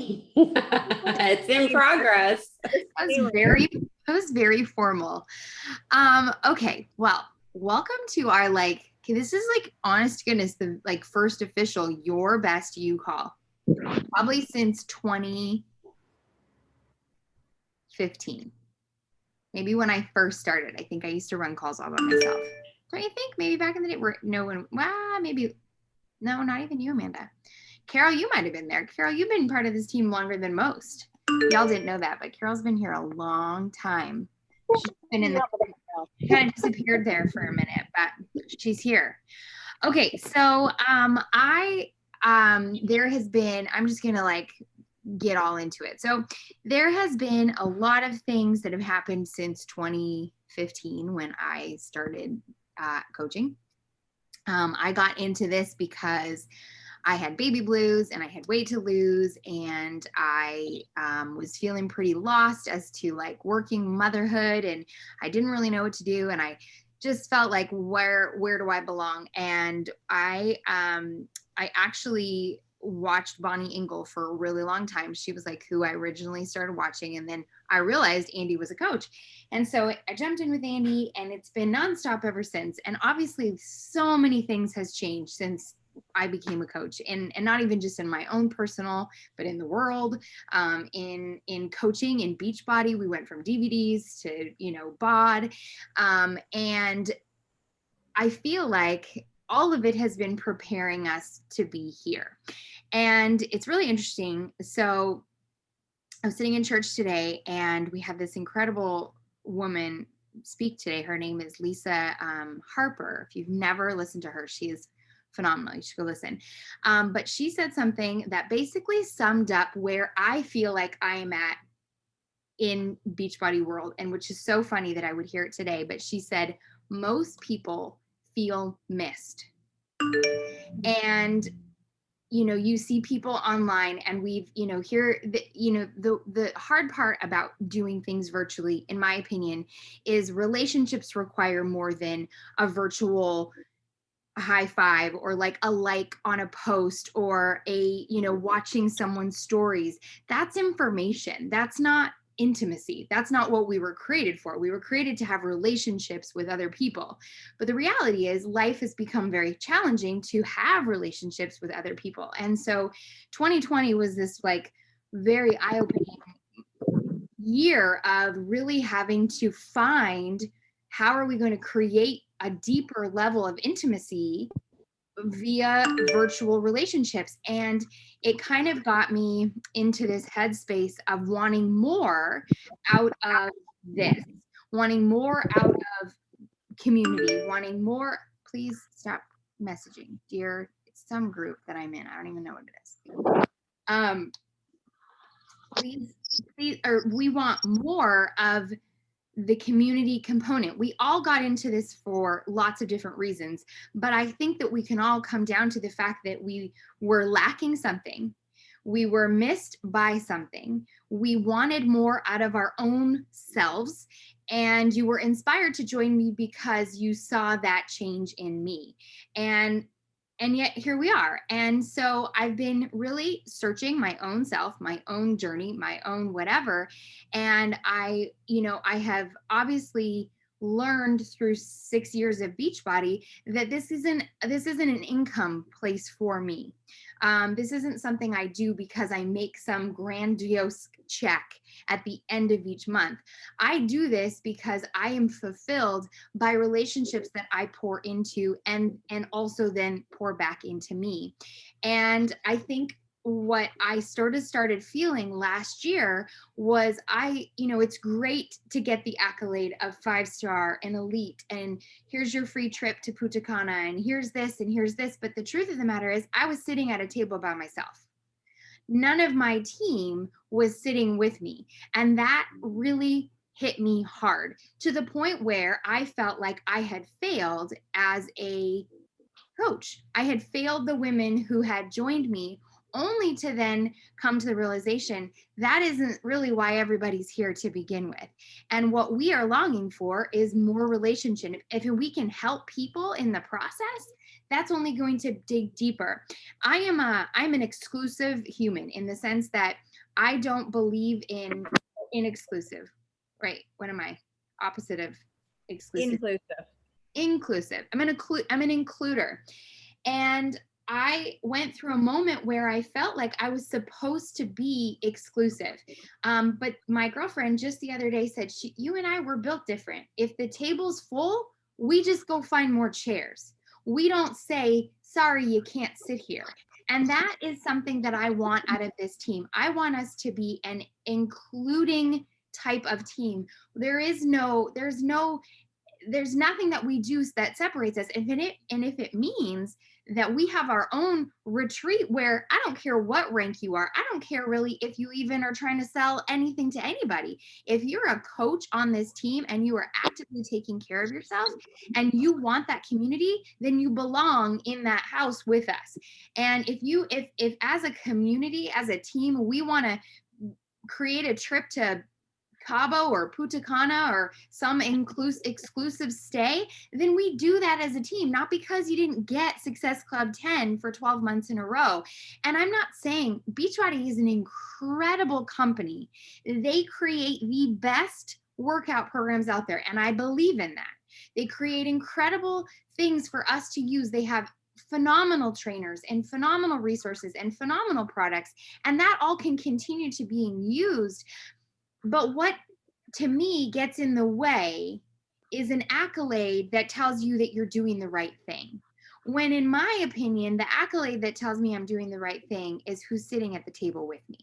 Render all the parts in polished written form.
It's in progress. That was very formal. Okay, well, welcome to our okay, this is like honest to goodness, the like first official Your Best You call. Probably since 2015. Maybe when I first started. I think I used to run calls all by myself. Don't you think? Maybe back in the day where no one, well, maybe, no, not even you, Amanda. Carol, you might have been there. Carol, you've been part of this team longer than most. Y'all didn't know that, but Carol's been here a long time. She's been in the, she kind of disappeared there for a minute, but she's here. Okay, so there has been, I'm just gonna like get all into it. So there has been a lot of things that have happened since 2015 when I started coaching. I got into this because I had baby blues and I had weight to lose, and I was feeling pretty lost as to like working motherhood, and I didn't really know what to do, and I just felt like where do I belong? And I actually watched Bonnie Engel for a really long time. She was like who I originally started watching, and then I realized Andy was a coach, and so I jumped in with Andy, and it's been nonstop ever since. And obviously so many things has changed since I became a coach, and not even just in my own personal, but in the world, in coaching in Beachbody. We went from DVDs to, BOD. And I feel like all of it has been preparing us to be here. And it's really interesting. So I was sitting in church today, and we had this incredible woman speak today. Her name is Lisa Harper. If you've never listened to her, she is phenomenal. You should go listen. But she said something that basically summed up where I feel like I am at in Beachbody world, and which is so funny that I would hear it today. But she said, most people feel missed. And you see people online, and we've, here, the hard part about doing things virtually, in my opinion, is relationships require more than a virtual high five or like a like on a post or a, watching someone's stories. That's information. That's not intimacy. That's not what we were created for. We were created to have relationships with other people. But the reality is life has become very challenging to have relationships with other people. And so 2020 was this like very eye-opening year of really having to find how are we going to create a deeper level of intimacy via virtual relationships. And it kind of got me into this headspace of wanting more out of this, wanting more out of community, wanting more. Please stop messaging, dear. It's some group that I'm in. I don't even know what it is. Please, or we want more of the community component. We all got into this for lots of different reasons, but I think that we can all come down to the fact that we were lacking something. We were missed by something. We wanted more out of our own selves, and you were inspired to join me because you saw that change in me. And yet here we are. And so I've been really searching my own self, my own journey, my own whatever. And I have obviously learned through 6 years of Beachbody that this isn't an income place for me. This isn't something I do because I make some grandiose check at the end of each month. I do this because I am fulfilled by relationships that I pour into and also then pour back into me. And I think what I started feeling last year was it's great to get the accolade of 5-star and elite, and here's your free trip to Punta Cana, and here's this and here's this. But the truth of the matter is I was sitting at a table by myself. None of my team was sitting with me. And that really hit me hard, to the point where I felt like I had failed as a coach. I had failed the women who had joined me, only to then come to the realization that isn't really why everybody's here to begin with. And what we are longing for is more relationship. If we can help people in the process, that's only going to dig deeper. I'm an exclusive human in the sense that I don't believe in exclusive. Right. What am I? Opposite of exclusive. Inclusive. I'm an includer. And I went through a moment where I felt like I was supposed to be exclusive. But my girlfriend just the other day said, you and I were built different. If the table's full, we just go find more chairs. We don't say, sorry, you can't sit here. And that is something that I want out of this team. I want us to be an including type of team. There's nothing that we do that separates us. And if it means that we have our own retreat where I don't care what rank you are, I don't care really if you even are trying to sell anything to anybody. If you're a coach on this team and you are actively taking care of yourself and you want that community, then you belong in that house with us. And if as a community, as a team, we want to create a trip to Cabo or Punta Cana or some exclusive stay, then we do that as a team, not because you didn't get Success Club 10 for 12 months in a row. And I'm not saying Beachbody is an incredible company. They create the best workout programs out there, and I believe in that. They create incredible things for us to use. They have phenomenal trainers and phenomenal resources and phenomenal products, and that all can continue to being used. But what to me gets in the way is an accolade that tells you that you're doing the right thing. When in my opinion, the accolade that tells me I'm doing the right thing is who's sitting at the table with me,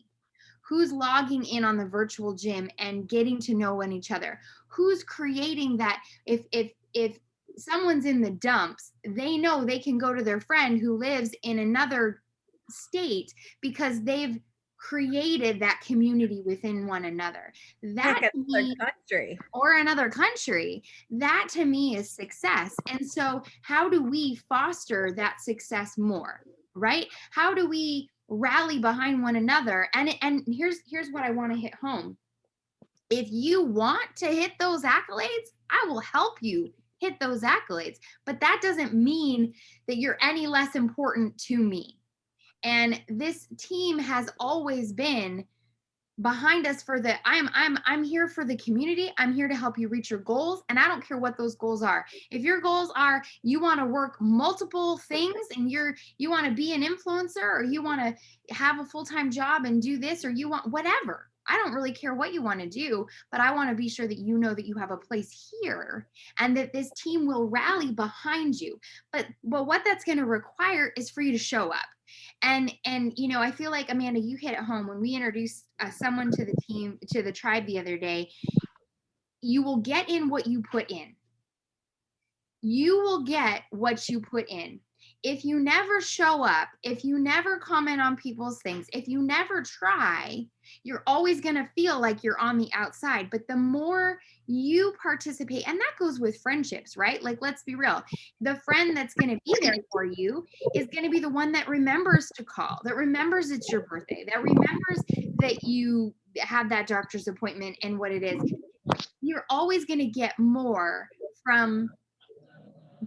who's logging in on the virtual gym and getting to know each other, who's creating that. If someone's in the dumps, they know they can go to their friend who lives in another state because they've created that community within one another. That Heck, to me, country. or another country, that to me is success. And so how do we foster that success more, right? How do we rally behind one another? And here's what I want to hit home. If you want to hit those accolades, I will help you hit those accolades, but that doesn't mean that you're any less important to me. And this team has always been behind us for the I'm here for the community. I'm here to help you reach your goals, and I don't care what those goals are. If your goals are you want to work multiple things and you want to be an influencer, or you want to have a full-time job and do this, or you want whatever, I don't really care what you want to do, but I want to be sure that you know that you have a place here and that this team will rally behind you. But what that's going to require is for you to show up. And I feel like, Amanda, you hit it home when we introduced someone to the team, to the tribe the other day. You will get in what you put in. You will get what you put in. If you never show up, if you never comment on people's things, if you never try, you're always going to feel like you're on the outside. But the more you participate, and that goes with friendships, right? Like, let's be real. The friend that's going to be there for you is going to be the one that remembers to call, that remembers it's your birthday, that remembers that you have that doctor's appointment and what it is. You're always going to get more from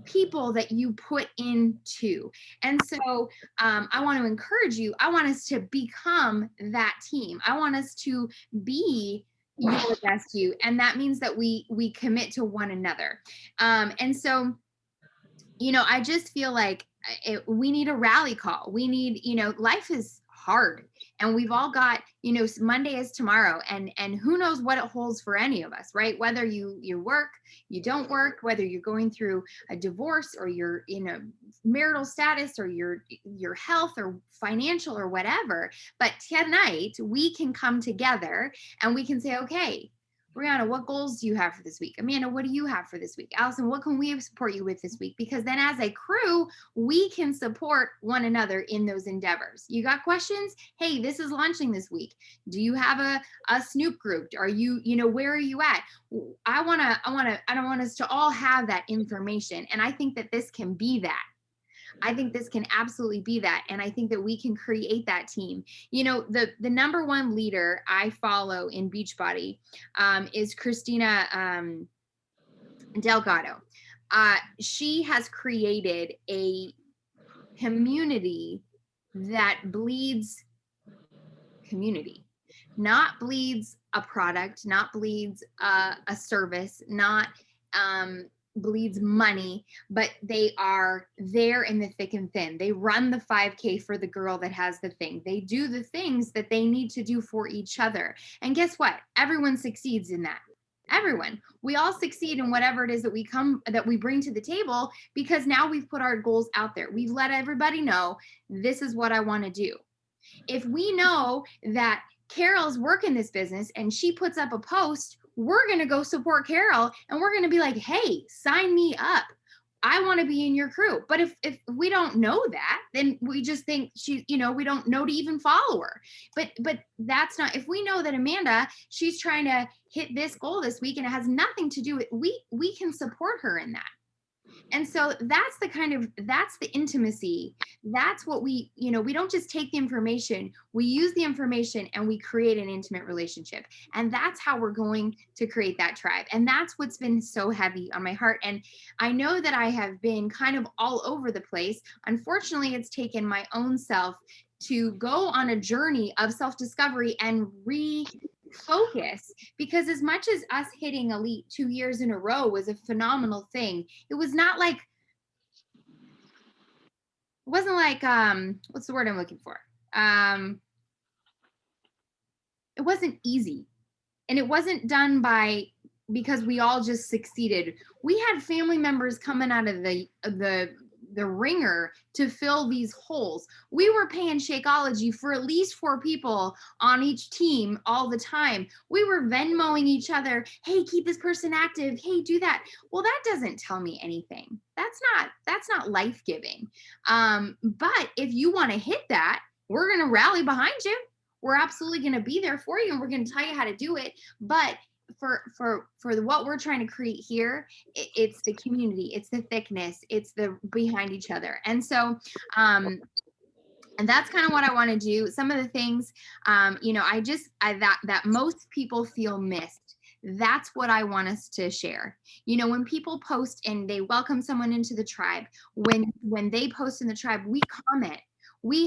people that you put into. And so I want to encourage you. I want us to become that team. I want us to be your best you. And that means that we commit to one another. And so, I just feel like we need a rally call. We need, life is hard, and we've all got, Monday is tomorrow, and who knows what it holds for any of us, right? Whether you work, you don't work, whether you're going through a divorce, or your, marital status, or your health or financial or whatever. But tonight we can come together and we can say, okay, Brianna, what goals do you have for this week? Amanda, what do you have for this week? Allison, what can we support you with this week? Because then as a crew, we can support one another in those endeavors. You got questions? Hey, this is launching this week. Do you have a Snoop group? Are you, where are you at? I don't want us to all have that information. And I think that this can be that. I think this can absolutely be that. And I think that we can create that team. The number one leader I follow in Beachbody is Christina Delgado. She has created a community that bleeds community. not bleeds a product, not bleeds a service, not bleeds money, but they are there in the thick and thin. They run the 5K for the girl that has the thing. They do the things that they need to do for each other. And guess what? Everyone succeeds in that. Everyone. We all succeed in whatever it is that we bring to the table, because now we've put our goals out there. We've let everybody know this is what I want to do. If we know that Carol's working this business and she puts up a post, we're going to go support Carol and we're going to be like, hey, sign me up. I want to be in your crew. But if we don't know that, then we just think she, we don't know to even follow her. But that's not, if we know that Amanda, she's trying to hit this goal this week and it has nothing to do with, we can support her in that. And so that's the intimacy. That's what we don't just take the information, we use the information and we create an intimate relationship. And that's how we're going to create that tribe. And that's what's been so heavy on my heart. And I know that I have been kind of all over the place. Unfortunately, it's taken my own self to go on a journey of self-discovery and focus, because as much as us hitting elite 2 years in a row was a phenomenal thing, it was not like, it wasn't like what's the word I'm looking for, it wasn't easy, and it wasn't done because we all just succeeded. We had family members coming out of the ringer to fill these holes. We were paying Shakeology for at least 4 people on each team all the time. We were Venmoing each other. Hey, keep this person active. Hey, do that. Well, that doesn't tell me anything. That's not life-giving. But if you want to hit that, we're going to rally behind you. We're absolutely going to be there for you and we're going to tell you how to do it. But for what we're trying to create here, it's the community, it's the thickness, it's the behind each other. And so and that's kind of what I want to do. Some of the things that most people feel missed, that's what I want us to share. When people post and they welcome someone into the tribe, when they post in the tribe, we comment, we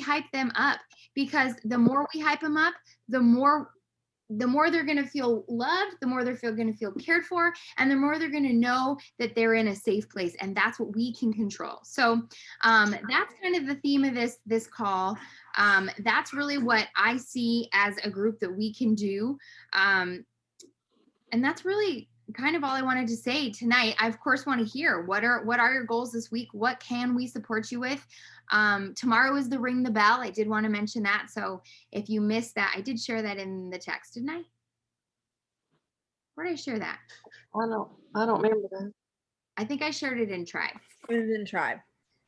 hype them up, because the more we hype them up, the more they're going to feel loved, the more they're going to feel cared for, and the more they're going to know that they're in a safe place. And that's what we can control. So that's kind of the theme of this call. That's really what I see as a group that we can do. And that's really kind of all I wanted to say tonight. I of course want to hear what are your goals this week? What can we support you with? Tomorrow is the Ring the Bell. I did want to mention that. So if you missed that, I did share that in the text, didn't I? Where did I share that? I don't remember that. I think I shared it in Tribe. It was in Tribe.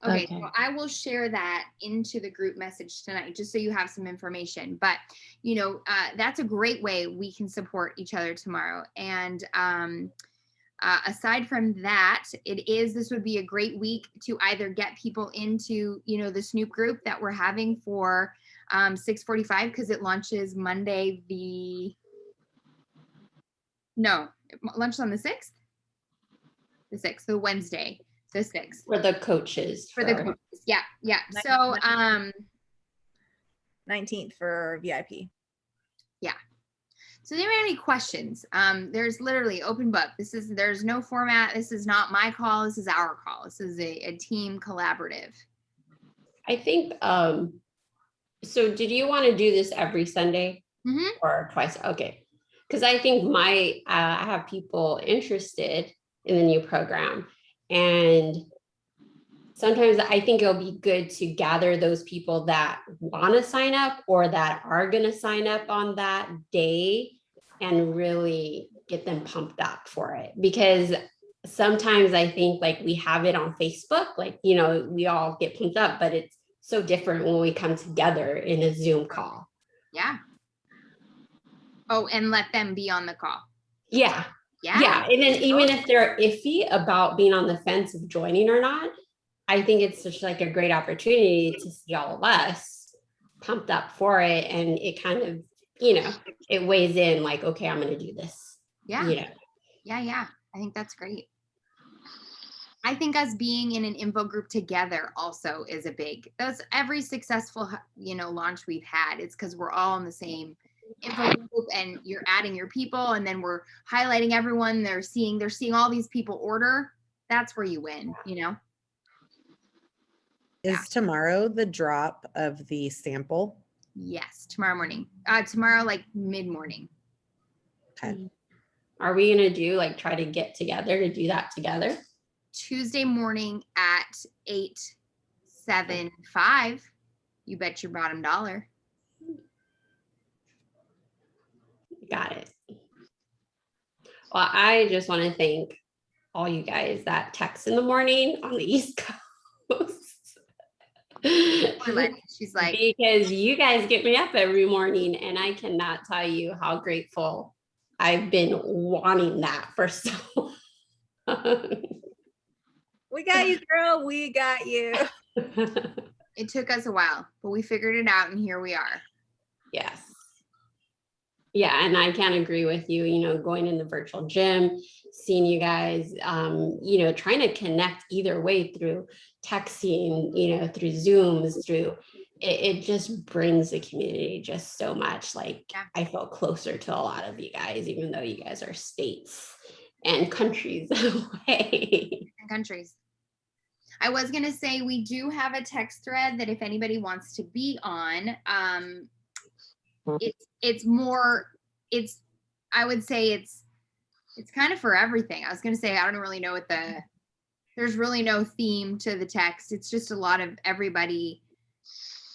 Okay, so I will share that into the group message tonight, just so you have some information. But, that's a great way we can support each other tomorrow. And aside from that, this would be a great week to either get people into, the Snoop group that we're having for 6:45, because it launches Monday it launches on the 6th? The 6th, the Wednesday. The 6th. For the coaches. For the coaches. Yeah. So 19th for VIP. Yeah. So do you have any questions? There's literally open book. There's no format. This is not my call. This is our call. This is a team collaborative. I think, so did you want to do this every Sunday or twice? Okay. Because I think I have people interested in the new program. And sometimes I think it'll be good to gather those people that want to sign up or that are going to sign up on that day and really get them pumped up for it. Because sometimes I think we have it on Facebook, we all get pumped up, but it's so different when we come together in a Zoom call. Yeah. Oh, and let them be on the call. Yeah. Yeah. And then even if they're iffy about being on the fence of joining or not, I think it's just a great opportunity to see all of us pumped up for it. And it kind of, it weighs in okay, I'm going to do this. Yeah. Yeah. I think that's great. I think us being in an info group together also is every successful, launch we've had. It's because we're all on the same info group and you're adding your people and then we're highlighting everyone, they're seeing all these people order, that's where you win, you know? Is tomorrow the drop of the sample? Yes, tomorrow morning. Tomorrow, like mid-morning. Okay. Are we gonna do like try to get together to do that together? Tuesday morning at 8:75. You bet your bottom dollar. Got it. Well, I just want to thank all you guys that text in the morning on the East Coast. She's like, because you guys get me up every morning, and I cannot tell you how grateful I've been wanting that for so long. We got you, girl. We got you. it took us a while, but we figured it out and here we are. Yes. Yeah, and I can agree with you, you know, going in the virtual gym, seeing you guys, you know, trying to connect either way through texting, you know, through Zooms, through it just brings the community just so much. Like I feel closer to a lot of you guys, even though you guys are states and countries away. Countries. I was going to say, we do have a text thread that if anybody wants to be on, I would say it's kind of for everything. I was going to say, I don't really know there's really no theme to the text. It's just a lot of everybody.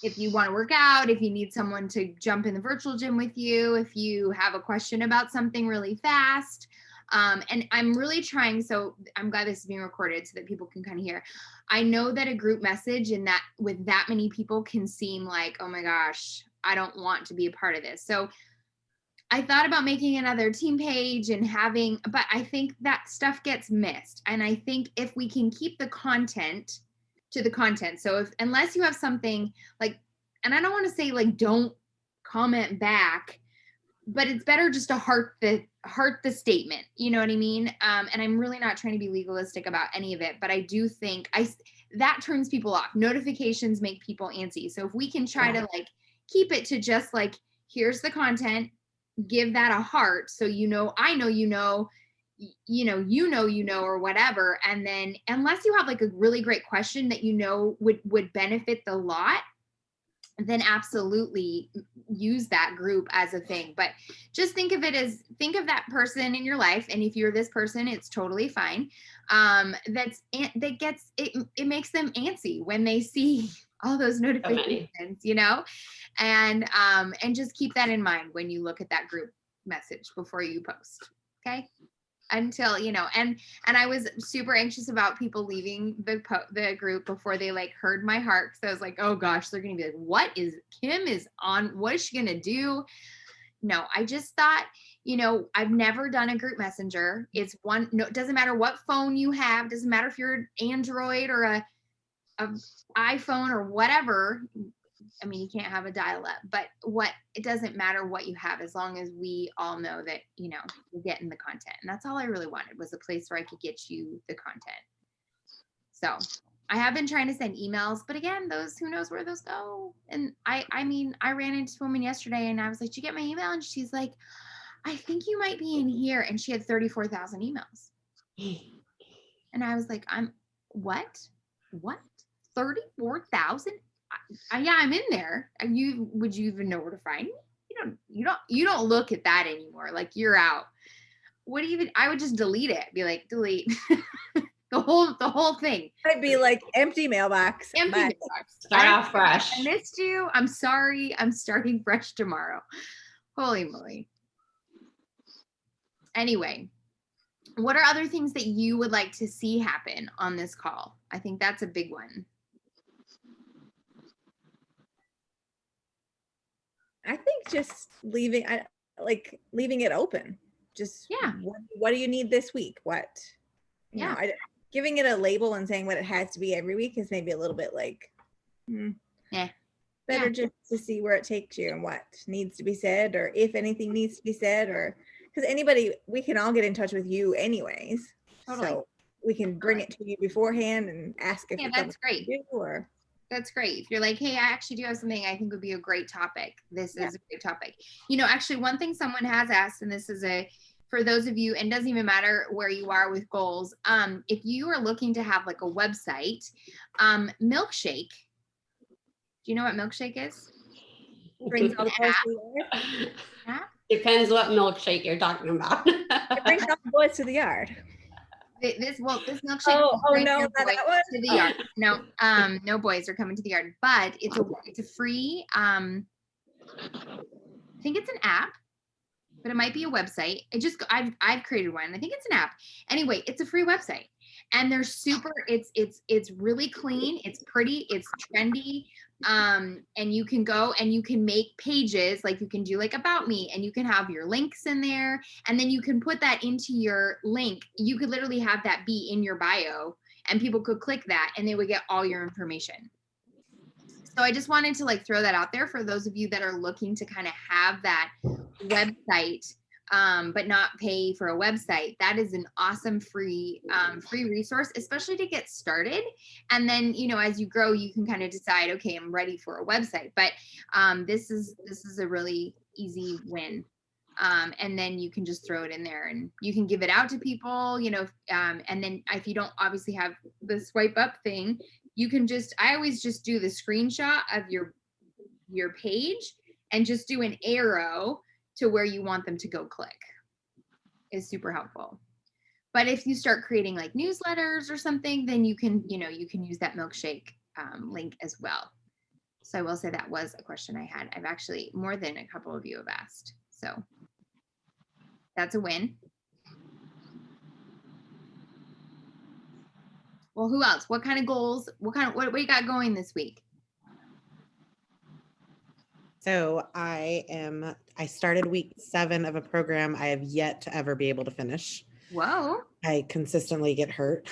If you want to work out, if you need someone to jump in the virtual gym with you, if you have a question about something really fast. And I'm really trying, so I'm glad this is being recorded so that people can kind of hear. I know that a group message and that with that many people can seem like, oh my gosh, I don't want to be a part of this. So I thought about making another team page and but I think that stuff gets missed. And I think if we can keep the content to the content. So unless you have something like, and I don't want to say like, don't comment back, but it's better just to heart the statement. You know what I mean? And I'm really not trying to be legalistic about any of it, but I do think that turns people off. Notifications make people antsy. So if we can try to like keep it to just like, here's the content, give that a heart. So, you know, I know, you know, or whatever. And then unless you have like a really great question that, you know, would benefit the lot, then absolutely use that group as a thing. But just think of that person in your life. And if you're this person, it's totally fine. It makes them antsy when they see all those notifications, you know, and just keep that in mind when you look at that group message before you post. Okay. Until, you know, and I was super anxious about people leaving the group before they like heard my heart. So I was like, oh gosh, they're going to be like, what is she going to do? No, I just thought, you know, I've never done a group messenger. It doesn't matter what phone you have. Doesn't matter if you're Android or a iPhone or whatever. I mean, you can't have a dial-up, but it doesn't matter what you have as long as we all know that, you know, you're getting the content. And that's all I really wanted, was a place where I could get you the content. So I have been trying to send emails, but again, who knows where those go. And I mean, I ran into a woman yesterday and I was like, did you get my email? And she's like, I think you might be in here. And she had 34,000 emails. And I was like, what? 34,000? Yeah, I'm in there. Would you even know where to find me? You don't look at that anymore. Like, you're out. I would just delete it. Be like, delete the whole thing. I'd be like, empty mailbox. Start off fresh. I missed you. I'm sorry. I'm starting fresh tomorrow. Holy moly. Anyway, what are other things that you would like to see happen on this call? I think that's a big one. I think just leaving it open. Just what do you need this week? What? You know, giving it a label and saying what it has to be every week is maybe a little bit like, better just to see where it takes you and what needs to be said, or if anything needs to be said, or because we can all get in touch with you anyways. Totally. So we can bring it to you beforehand and ask if that's great. or That's great. If you're like, hey, I actually do have something I think would be a great topic. This is a great topic. Actually, one thing someone has asked, and this is for those of you, and doesn't even matter where you are with goals. If you are looking to have like a website, Milkshake. Do you know what Milkshake is? Brings all the boys to the yard. Depends what milkshake you're talking about. It brings all the boys to the yard. This milkshake. Oh no, not that one. To the yard. No, no boys are coming to the yard. But it's a free. I think it's an app, but it might be a website. I've created one. I think it's an app. Anyway, it's a free website, and they're super. It's really clean. It's pretty. It's trendy. And you can go and you can make pages, like you can do like about me, and you can have your links in there, and then you can put that into your link. You could literally have that be in your bio, and people could click that and they would get all your information. So I just wanted to like throw that out there for those of you that are looking to kind of have that website, but not pay for a website. That is an awesome free resource, especially to get started. And then, as you grow, you can kind of decide, okay, I'm ready for a website. But this is a really easy win. And then you can just throw it in there and you can give it out to people, and then if you don't obviously have the swipe up thing, you can I always just do the screenshot of your page and just do an arrow to where you want them to go click. Is super helpful. But if you start creating like newsletters or something, then you can use that Milkshake link as well. So I will say that was a question I had. I've actually more than a couple of you have asked. So that's a win. Well, who else? What kind of goals? What you got going this week? So I started week 7 of a program I have yet to ever be able to finish. Whoa. I consistently get hurt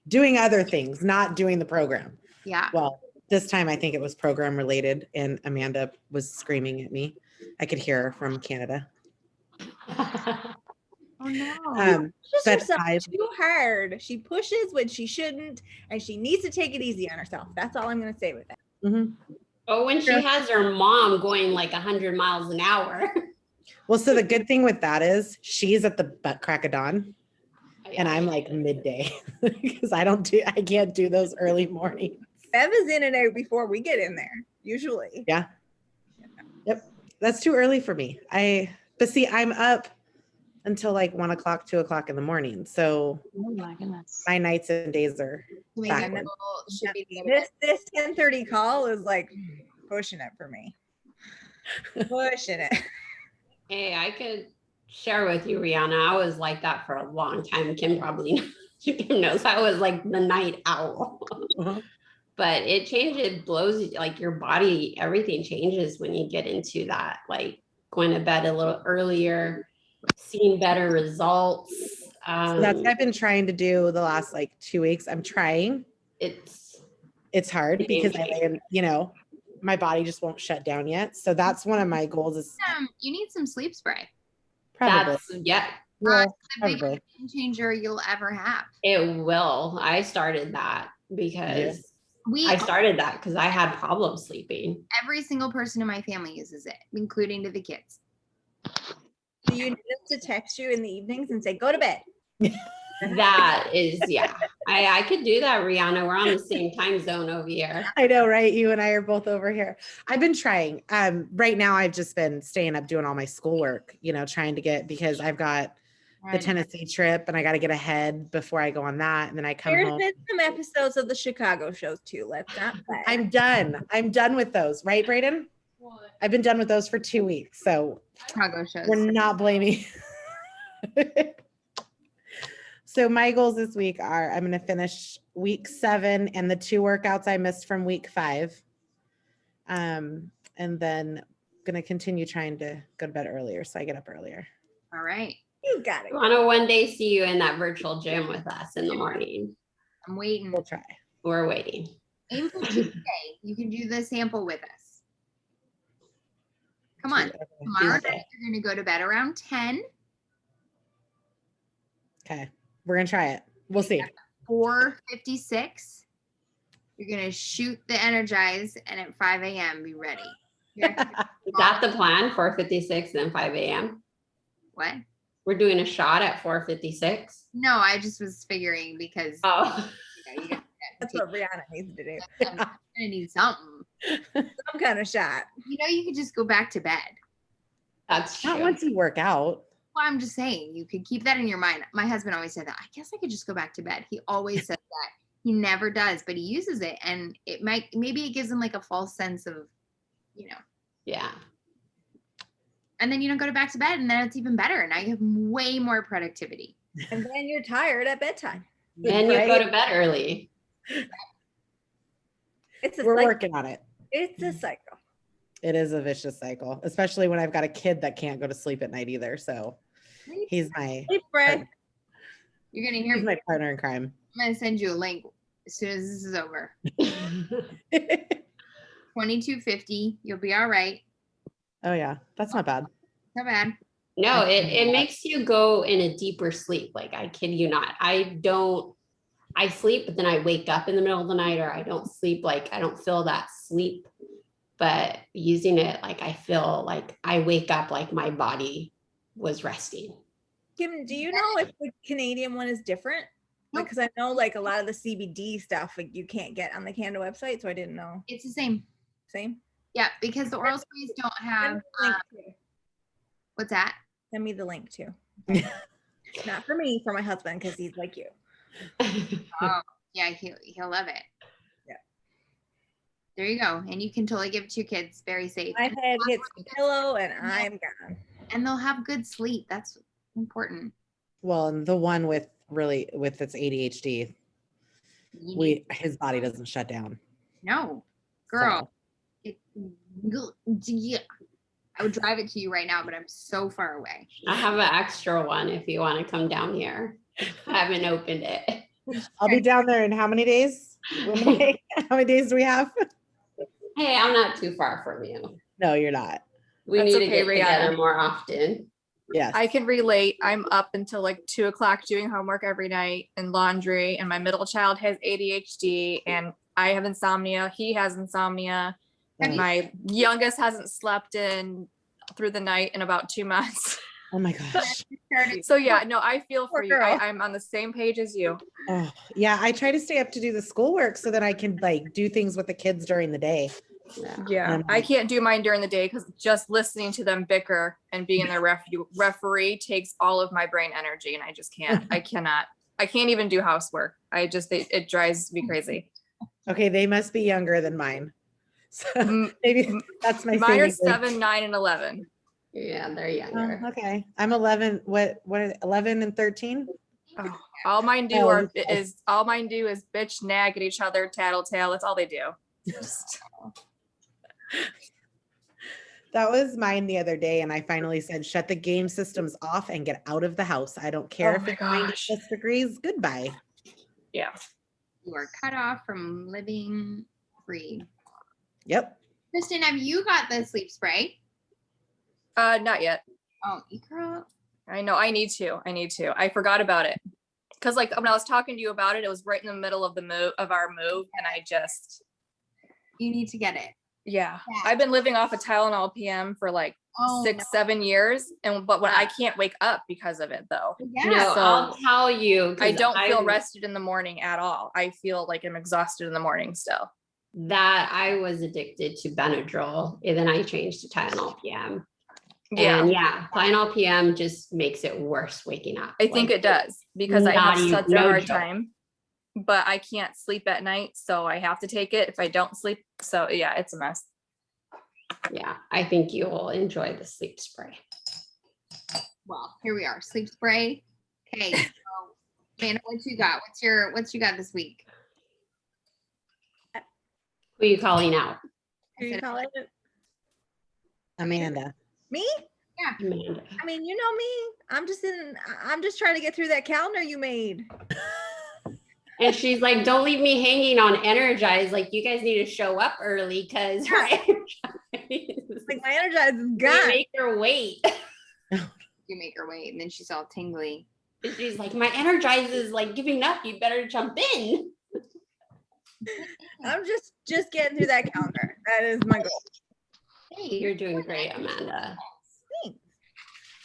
doing other things, not doing the program. Yeah. Well, this time I think it was program related and Amanda was screaming at me. I could hear her from Canada. Oh no. Pushes herself too hard. She pushes when she shouldn't, and she needs to take it easy on herself. That's all I'm going to say with that. Mm-hmm. Oh, when she has her mom going like 100 miles an hour. Well, so the good thing with that is she's at the butt crack of dawn, and I'm like midday because I can't do those early mornings. Bev is in and out before we get in there, usually. Yeah. Yep. That's too early for me. But see, I'm up until like 1 o'clock, 2 o'clock in the morning. So Oh my goodness. my nights and days are backwards. This 10:30 call is like pushing it for me. Pushing it. Hey, I could share with you, Rihanna. I was like that for a long time. Kim knows I was like the night owl. Uh-huh. But it changes, it blows like your body, everything changes when you get into that, like going to bed a little earlier, seeing better results. So that's what I've been trying to do the last like 2 weeks. I'm trying. It's hard because my body just won't shut down yet. So that's one of my goals is you need some sleep spray. Probably. The biggest game changer you'll ever have. It will. I started that because I had problems sleeping. Every single person in my family uses it, including to the kids. Do you need us to text you in the evenings and say, go to bed? That is, yeah. I could do that, Rihanna. We're on the same time zone over here. I know, right? You and I are both over here. I've been trying. Right now, I've just been staying up doing all my schoolwork, trying to get, because I've got the Tennessee trip and I got to get ahead before I go on that. And then I come home. There's been some episodes of the Chicago shows too. Let's not play. I'm done with those. Right, Brayden? I've been done with those for 2 weeks. So Chicago shows. We're not blaming. So my goals this week are I'm going to finish week 7 and the 2 workouts I missed from week 5. And then going to continue trying to go to bed earlier so I get up earlier. All right. You got it. I want to one day see you in that virtual gym with us in the morning. I'm waiting. We'll try. We're waiting. Aim for Tuesday. You can do the sample with us. Come on. Tomorrow night, you're going to go to bed around 10. Okay. We're going to try it. We'll see. 4:56. You're gonna shoot the Energize, and at 5 a.m. be ready. Is that the plan? 4:56 then 5 a.m. What? We're doing a shot at 4:56. No, I just was figuring because Oh, you got That's what Brianna needs to do. I'm gonna need something. Some kind of shot. You could just go back to bed. that's Not true. once you work out. Well, I'm just saying, you could keep that in your mind. My husband always said that. I guess I could just go back to bed. He always says that. He never does, but he uses it, and maybe it gives him like a false sense of, Yeah. and then you don't go to back to bed, and then it's even better. Now you have way more productivity. And then you're tired at bedtime. And you go to bed early. We're working on it. It's a cycle. It is a vicious cycle, especially when I've got a kid that can't go to sleep at night either. So he's my Sleep, Fred. You're gonna hear he's me. my partner in crime. I'm gonna send you a link as soon as this is over. 2250. You'll be all right. Oh yeah, that's not bad. Not bad. No, it makes you go in a deeper sleep. Like, I kid you not. I sleep, but then I wake up in the middle of the night, or I don't sleep. Like, I don't feel that sleep. But using it, like, I feel like I wake up like my body was resting. Kim, do you know if the Canadian one is different? Nope. Because I know like a lot of the CBD stuff like you can't get on the Canada website, so I didn't know. It's the same. Same. Yeah, because the oral sprays don't have. Send me the link too. What's that? Send me the link too. Not for me, for my husband, because he's like you. Oh, yeah, he'll love it. Yeah. There you go, and you can totally give it to your kids. Very safe. My head hits the pillow and I'm gone. And they'll have good sleep. That's important. Well, and the one with its ADHD, his body doesn't shut down. No, girl. Yeah. I would drive it to you right now, but I'm so far away. I have an extra one if you want to come down here. I haven't opened it. I'll be down there in how many days? How many days do we have? Hey, I'm not too far from you. No, you're not. We That's need to okay, get together Rihanna. more often. Yes. I can relate. I'm up until like 2 o'clock doing homework every night and laundry, and my middle child has ADHD and I have insomnia. He has insomnia. Oh. My youngest hasn't slept in through the night in about 2 months. Oh my gosh. So yeah, no, I feel for Poor you. girl. I'm on the same page as you. Oh, yeah. I try to stay up to do the schoolwork so that I can like do things with the kids during the day. Yeah, I can't do mine during the day because just listening to them bicker and being their referee takes all of my brain energy, and I just can't. I can't even do housework. It drives me crazy. Okay, they must be younger than mine. So maybe that's my Mine are saving grace. 7, 9, and 11. Yeah, they're younger. Oh, okay. I'm 11. What 11 and 13? Oh, all mine do is bitch, nag at each other, tattletale. That's all they do. That was mine the other day, and I finally said, shut the game systems off and get out of the house. I don't care Oh if my it's 90 gosh. plus degrees. Goodbye. Yeah. You are cut off from living free. Yep. Kristen, have you got the sleep spray? Not yet. Oh, girl. I know. I need to. I forgot about it because like when I was talking to you about it, it was right in the middle of our move, and I just You need to get it. yeah. I've been living off a Tylenol PM for like Oh, 6-7 years, but when I can't wake up because of it though. yeah. No, So- I'll tell you. 'cause I don't feel rested in the morning at all. I feel like I'm exhausted in the morning still. That I was addicted to Benadryl, and then I changed to Tylenol PM. Yeah. And yeah, Tylenol PM just makes it worse waking up. I think Like, it does because I have not such even- a no hard joke. time, but I can't sleep at night. So I have to take it if I don't sleep. So yeah, it's a mess. Yeah, I think you will enjoy the sleep spray. Well, here we are. Sleep spray. Okay. So, Amanda, what you got? What's you got this week? Who are you calling out? Who you call it? Amanda. Me? Amanda. I mean, you know me. I'm just trying to get through that calendar you made. And she's like, don't leave me hanging on Energize. Like, you guys need to show up early because Like my Energize is you gone. make her wait. You make her wait, and then she's all tingly. And she's like, my Energize is like giving up. You better jump in. I'm just getting through that calendar. That is my goal. Hey, you're doing great, Amanda. Thanks.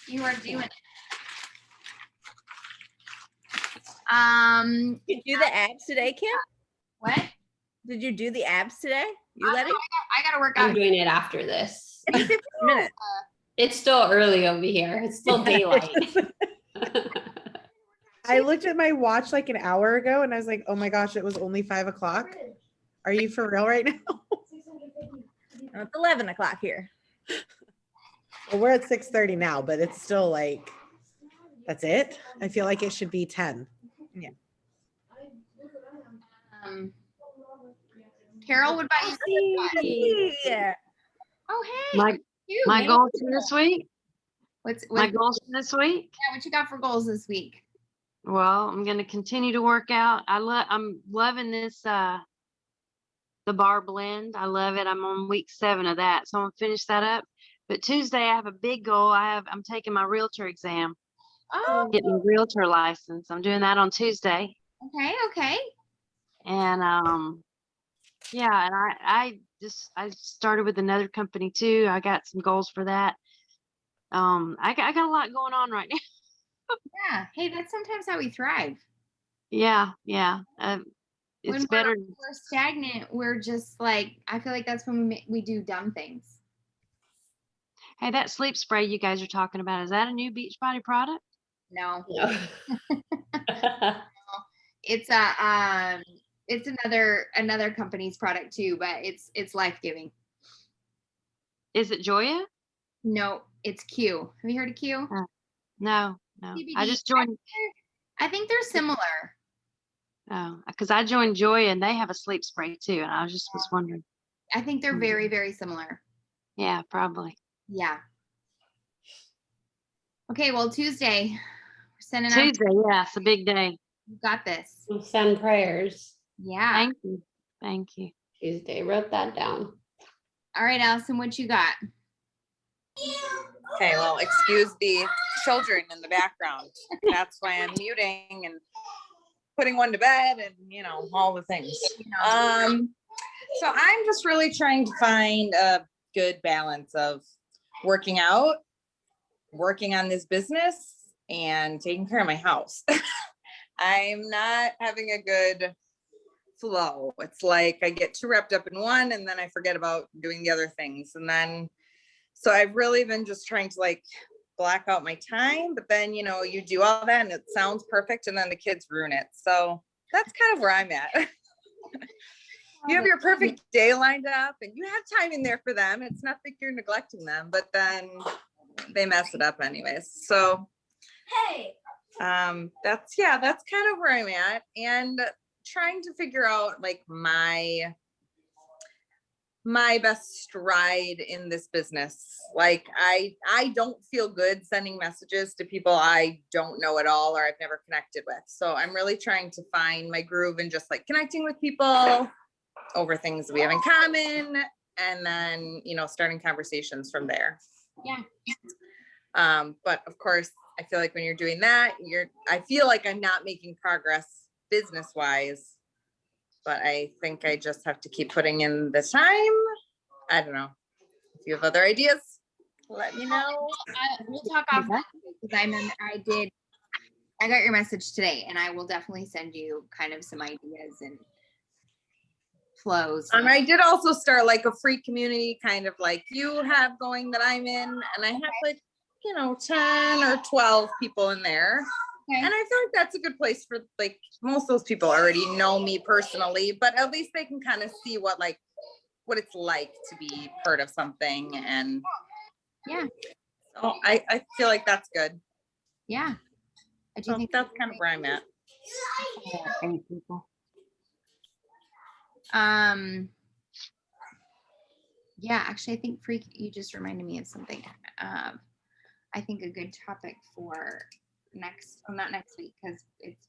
You are doing it. Did you do the abs today, Kim? What? Did you do the abs today? You let it? I gotta work I'm out. doing it after this. It's 15 minutes. It's still early over here. It's still daylight. I looked at my watch like an hour ago and I was like, oh my gosh, it was only 5 o'clock. Are you for real right now? It's 11 o'clock here. Well, we're at 6:30 now, but it's still like, that's it. I feel like it should be 10. Yeah. Carol, what about you? Yeah. Oh, hey. My My goals for this week. My what goals for this week. you got for goals this week? Well, I'm going to continue to work out. I'm loving this the bar blend. I love it. I'm on week 7 of that, so I'm gonna finish that up. But Tuesday I have a big goal. I'm taking my realtor exam, Oh, getting a realtor license. I'm doing that on Tuesday, okay. and yeah, and I started with another company too. I got some goals for that. I got a lot going on right now. Yeah. Hey, that's sometimes how we thrive. Yeah. When It's better. we're stagnant, we're just like, I feel like that's when we do dumb things. Hey, that sleep spray you guys are talking about, is that a new Beachbody product? No, No. it's it's another company's product too, but it's life-giving. Is it Joya? No, it's Q. Have you heard of Q? No. CBD. I just joined. I think they're similar. Oh, because I joined Joy and they have a sleep spray too, and I was wondering. I think they're very, very similar. Yeah, probably. Yeah. Okay, well, Tuesday, we're sending out. Tuesday, yeah, it's a big day. You got this. We'll send prayers. Yeah. Thank you. Tuesday, wrote that down. All right, Allison, what you got? Okay, well, excuse the children in the background. That's why I'm muting and putting one to bed and, all the things. So I'm just really trying to find a good balance of working out, working on this business, and taking care of my house. I'm not having a good flow. It's like I get too wrapped up in one and then I forget about doing the other things. And then, so I've really been just trying to block out my time, but then, you do all that and it sounds perfect and then the kids ruin it. So that's kind of where I'm at. You have your perfect day lined up and you have time in there for them. It's not like you're neglecting them, but then they mess it up anyways. So, that's kind of where I'm at, and trying to figure out my best stride in this business. I don't feel good sending messages to people I don't know at all or I've never connected with. So I'm really trying to find my groove and just connecting with people over things we have in common, and then starting conversations from there. Yeah. But of course I feel like when you're doing that, I feel like I'm not making progress business wise, but I think I just have to keep putting in the time. I don't know. If you have other ideas, let me know. We'll talk off because I got your message today, and I will definitely send you kind of some ideas and flows. I did also start a free community kind of like you have going that I'm in, and I have 10 or 12 people in there. Okay. And I feel like that's a good place for most of those people already know me personally, but at least they can kind of see what it's like to be part of something. And yeah, so I feel like that's good. Yeah. I do think that's kind of where I'm at. Yeah, actually I think you just reminded me of something. I think a good topic for not next week because it's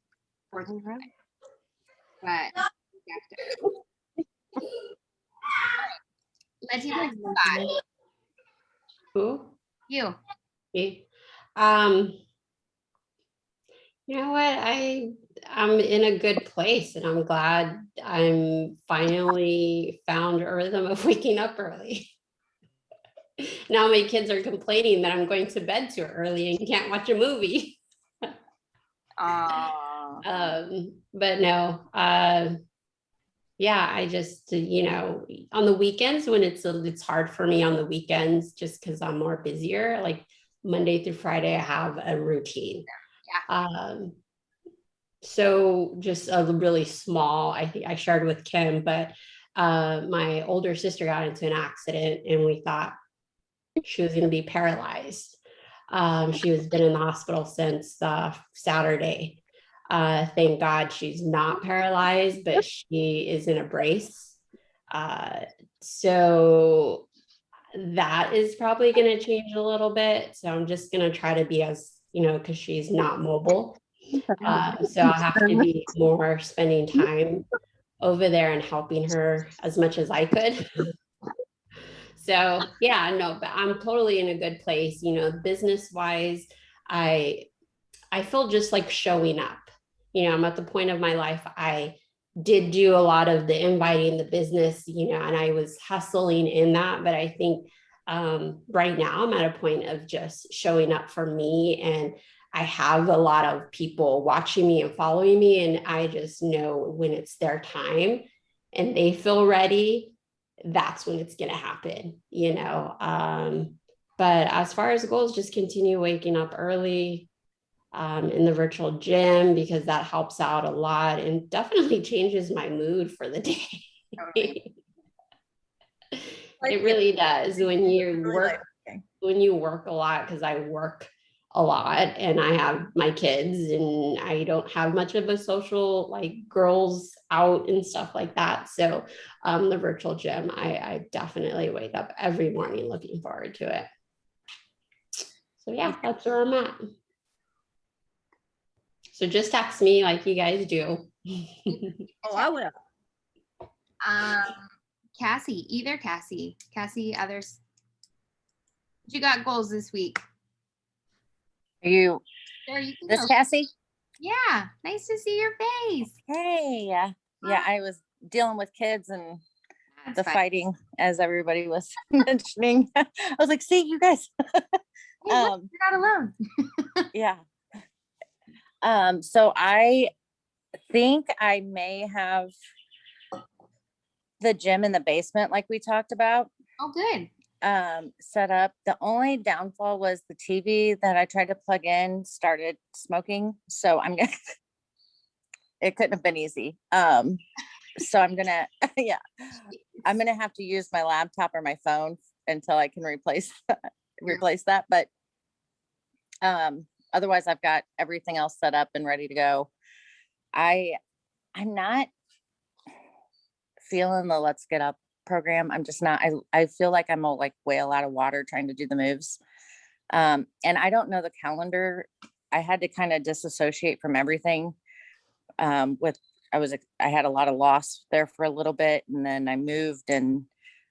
4th of July. But let's see what you got. Who? You. Me. You know what? I'm in a good place, and I'm glad I'm finally found a rhythm of waking up early. Now my kids are complaining that I'm going to bed too early and can't watch a movie. But no, yeah, I just, on the weekends when it's hard for me on the weekends, just because I'm more busier, like Monday through Friday, I have a routine. So just a really small, I think I shared with Kim, but my older sister got into an accident and we thought she was going to be paralyzed. She has been in the hospital since Saturday. Thank God she's not paralyzed, but she is in a brace. So that is probably going to change a little bit. So I'm just going to try to be as, because she's not mobile. So I'll have to be more spending time over there and helping her as much as I could. So yeah, no, but I'm totally in a good place, business wise. I feel just like showing up. I'm at the point of my life. I did do a lot of the inviting the business, and I was hustling in that. But I think right now I'm at a point of just showing up for me. And I have a lot of people watching me and following me. And I just know when it's their time and they feel ready, that's when it's going to happen, But as far as goals, just continue waking up early, in the virtual gym, because that helps out a lot and definitely changes my mood for the day. It really does when you work a lot, because I work a lot and I have my kids and I don't have much of a social, like girls out and stuff like that. So the virtual gym, I definitely wake up every morning looking forward to it. So yeah, that's where I'm at. So just text me like you guys do. Oh, I will. Cassie, others. You got goals this week? Are you this Cassie? Yeah, nice to see your face. Hey, yeah, I was dealing with kids and the fighting, as everybody was mentioning. I was like, see, you guys. You're not alone. Yeah. So I think I may have the gym in the basement like we talked about. Oh, good. Set up. The only downfall was the TV that I tried to plug in started smoking. So I'm gonna it couldn't have been easy. So I'm gonna I'm gonna have to use my laptop or my phone until I can replace that. But otherwise I've got everything else set up and ready to go. I'm not feeling the let's get up program. I'm just not. I feel like I'm a like whale out of water trying to do the moves. And I don't know the calendar. I had to kind of disassociate from everything. I had a lot of loss there for a little bit, and then I moved, and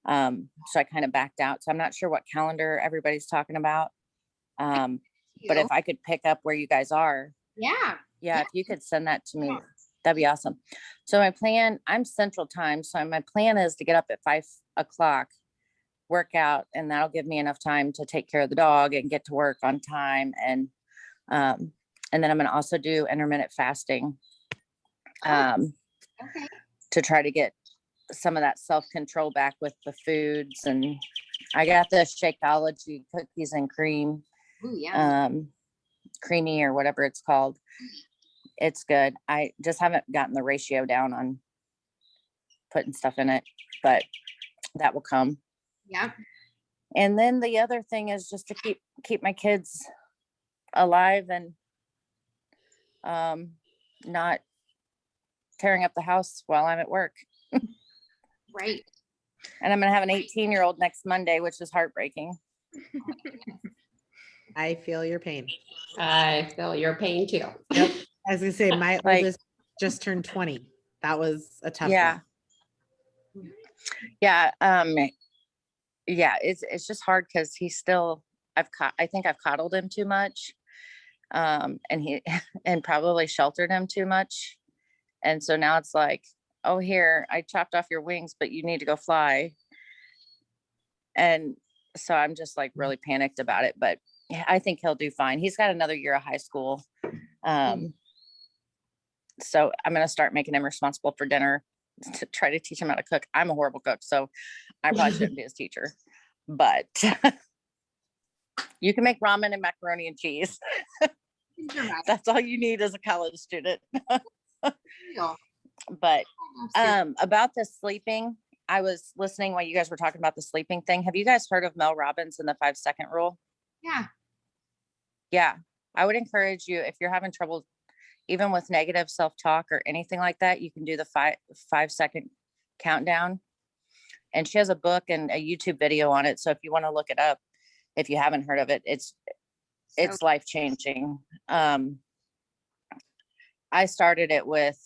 so I kind of backed out. So I'm not sure what calendar everybody's talking about. But if I could pick up where you guys are, if you could send that to me, that'd be awesome. So I'm Central Time. So my plan is to get up at 5:00, work out, and that'll give me enough time to take care of the dog and get to work on time. And then I'm going to also do intermittent fasting to try to get some of that self-control back with the foods. And I got the Shakeology cookies and cream, creamy or whatever it's called. It's good. I just haven't gotten the ratio down on putting stuff in it, but that will come. Yeah. And then the other thing is just to keep my kids alive and not tearing up the house while I'm at work. Right. And I'm going to have an 18-year-old next Monday, which is heartbreaking. I feel your pain. I feel your pain too. Yep. I was gonna say my oldest just turned 20. That was a tough one. Yeah. It's just hard because he's still, I think I've coddled him too much. And he and probably sheltered him too much. And so now it's like, oh, here, I chopped off your wings, but you need to go fly. And so I'm just like really panicked about it, but I think he'll do fine. He's got another year of high school. So I'm going to start making him responsible for dinner to try to teach him how to cook. I'm a horrible cook, so I probably shouldn't be his teacher, but you can make ramen and macaroni and cheese. That's all you need as a college student. But about the sleeping, I was listening while you guys were talking about the sleeping thing. Have you guys heard of Mel Robbins and the 5-second rule? Yeah. I would encourage you, if you're having trouble, even with negative self-talk or anything like that, you can do the 5-second countdown. And she has a book and a YouTube video on it. So if you want to look it up, if you haven't heard of it, it's life-changing. I started it with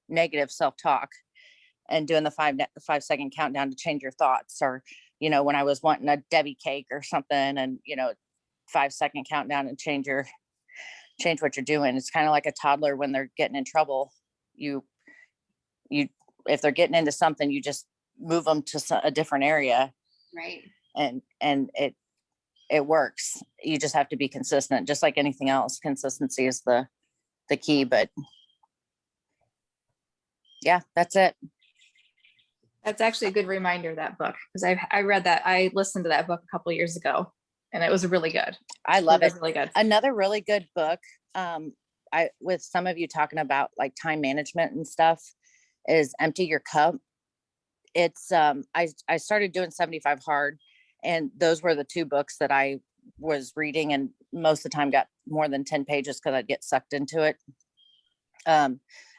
negative self-talk and doing the 5-second countdown to change your thoughts, or, you know, when I was wanting a Debbie cake or something, and, you know, 5-second countdown and change what you're doing. It's kind of like a toddler when they're getting in trouble. You if they're getting into something, you just move them to a different area. Right. And it works. You just have to be consistent, just like anything else. Consistency is the key. But yeah, that's it. That's actually a good reminder, that book, because I read that. I listened to that book a couple of years ago, and it was really good. I love it. Really good. Another really good book, with some of you talking about like time management and stuff, is Empty Your Cup. It's I started doing 75 Hard, and those were the two books that I was reading, and most of the time got more than 10 pages because I'd get sucked into it.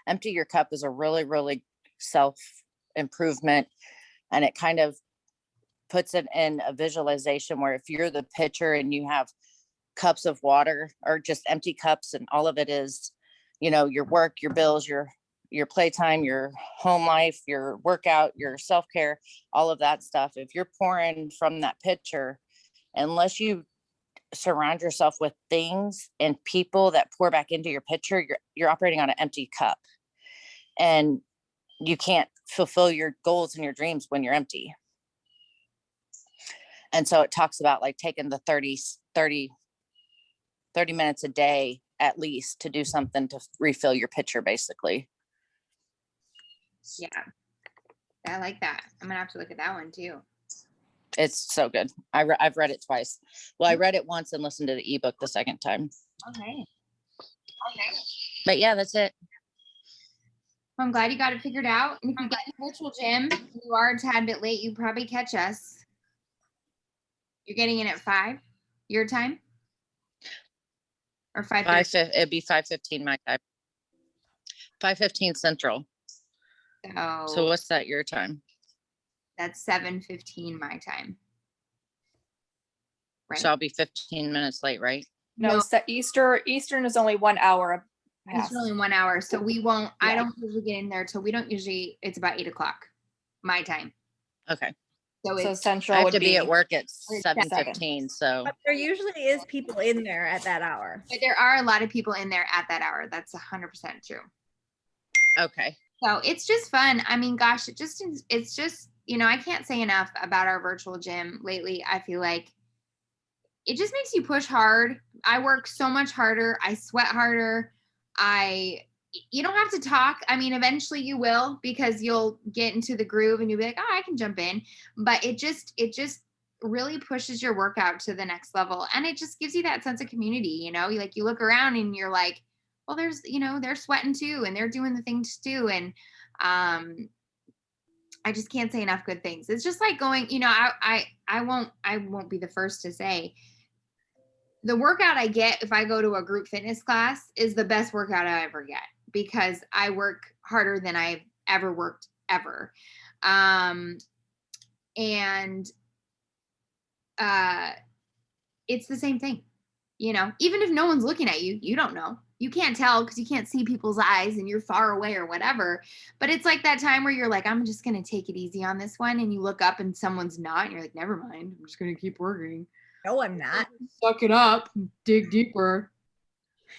Empty Your Cup is a really, really self-improvement, and it kind of puts it in a visualization where if you're the pitcher and you have cups of water or just empty cups, and all of it is, you know, your work, your bills, your playtime, your home life, your workout, your self-care, all of that stuff. If you're pouring from that pitcher, unless you surround yourself with things and people that pour back into your pitcher, you're operating on an empty cup, and you can't fulfill your goals and your dreams when you're empty. And so it talks about like taking the 30 minutes a day at least to do something to refill your pitcher, basically. Yeah, I like that. I'm gonna have to look at that one too. It's so good. I've read it twice. Well, I read it once and listened to the ebook the second time. Okay. But yeah, that's it. Well, I'm glad you got it figured out. And if you get in the virtual gym, you are a tad bit late, you probably catch us. You're getting in at 5 your time? Or 5:30? It'd be 5:15 my time. 5:15 Central. So what's that your time? That's 7:15 my time. Right. So I'll be 15 minutes late, right? No, Eastern is only 1 hour. It's only 1 hour. So we won't, I don't usually get in there till it's about 8:00 my time. Okay. So Central I have would to be at work at 7:15. So but there usually is people in there at that hour. But there are a lot of people in there at that hour. That's 100% true. Okay. So it's just fun. I mean, gosh, it's just, you know, I can't say enough about our virtual gym lately. I feel like it just makes you push hard. I work so much harder. I sweat harder. You don't have to talk. I mean, eventually you will, because you'll get into the groove and you'll be like, oh, I can jump in. But it just really pushes your workout to the next level. And it just gives you that sense of community, you know, you look around and you're like, well, they're sweating too, and they're doing the things too. And I just can't say enough good things. It's just like going, you know, I won't be the first to say the workout I get if I go to a group fitness class is the best workout I ever get, because I work harder than I've ever worked ever. And it's the same thing, you know, even if no one's looking at you, you don't know. You can't tell because you can't see people's eyes and you're far away or whatever. But it's like that time where you're like, I'm just going to take it easy on this one. And you look up and someone's not, and you're like, never mind. I'm just going to keep working. No, I'm not. Suck it up. Dig deeper.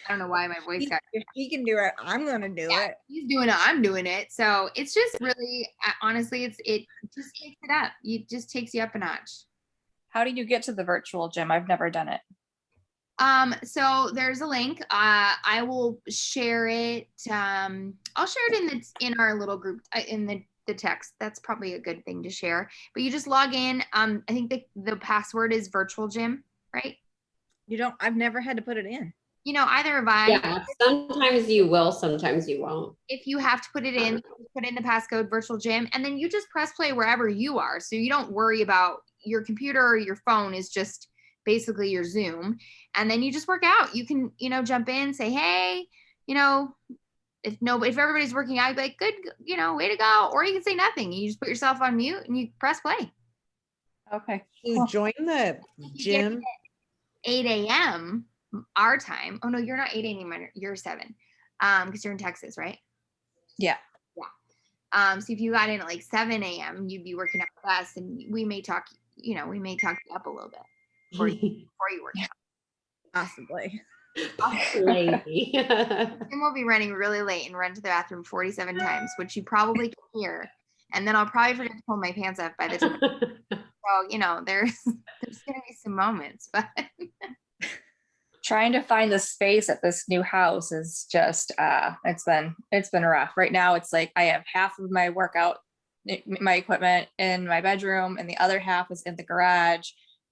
I don't know why my voice got. If she can do it, I'm gonna do it. He's doing it. I'm doing it. So it's just really, honestly, it just takes it up. It just takes you up a notch. How do you get to the virtual gym? I've never done it. So there's a link. I will share it. I'll share it in our little group in the text. That's probably a good thing to share. But you just log in. I think the password is virtual gym, right? I've never had to put it in. Either have I. Yeah, sometimes you will, sometimes you won't. If you have to put it in, put in the passcode virtual gym, and then you just press play wherever you are. So you don't worry about your computer or your phone is just basically your Zoom. And then you just work out. You can, jump in, say, hey, if everybody's working out, you'd be like, good, way to go. Or you can say nothing. You just put yourself on mute and you press play. Okay. You join the gym. 8 a.m. our time. Oh no, you're not 8 anymore. You're 7. Because you're in Texas, right? Yeah. Yeah. So if you got in at like 7 a.m., you'd be working out with us, and we may talk you up a little bit before you work out. Possibly. Maybe. And we'll be running really late and run to the bathroom 47 times, which you probably can hear. And then I'll probably forget to pull my pants up by the time. So, there's gonna be some moments, but Trying to find the space at this new house is just it's been rough. Right now it's like I have half of my my equipment in my bedroom and the other half is in the garage,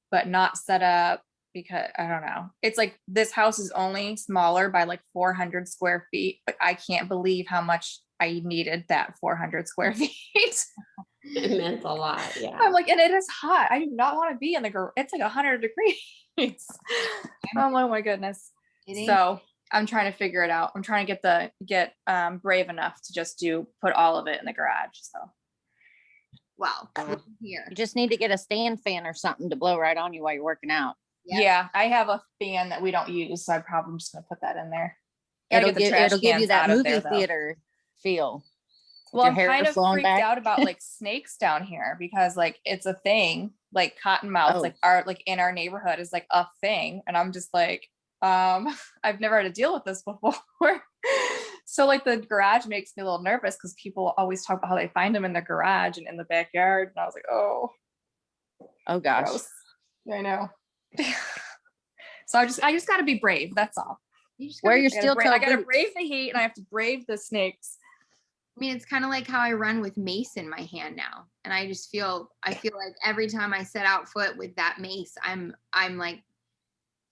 but not set up because I don't know. It's like this house is only smaller by like 400 square feet, but I can't believe how much I needed that 400 square feet. It meant a lot. Yeah. I'm like, and it is hot. I do not want to be in the garage. It's like 100 degrees. I'm like, oh my goodness. So I'm trying to figure it out. I'm trying to get brave enough to just put all of it in the garage. So wow. Here. You just need to get a stand fan or something to blow right on you while you're working out. Yep. Yeah, I have a fan that we don't use, so I'm probably just gonna put that in there. It'll give you that movie theater feel. Well, I'm kind of freaked out about like snakes down here because like it's a thing, like cottonmouths, like in our neighborhood is like a thing. And I'm just like, I've never had to deal with this before. So like the garage makes me a little nervous because people always talk about how they find them in the garage and in the backyard. And I was like, oh gosh. Gross. I know. So I just gotta be brave. That's all. Wear your steel toe I gotta brave the heat and I have to brave the snakes. I mean, it's kind of like how I run with mace in my hand now. And I feel like every time I set out foot with that mace, I'm like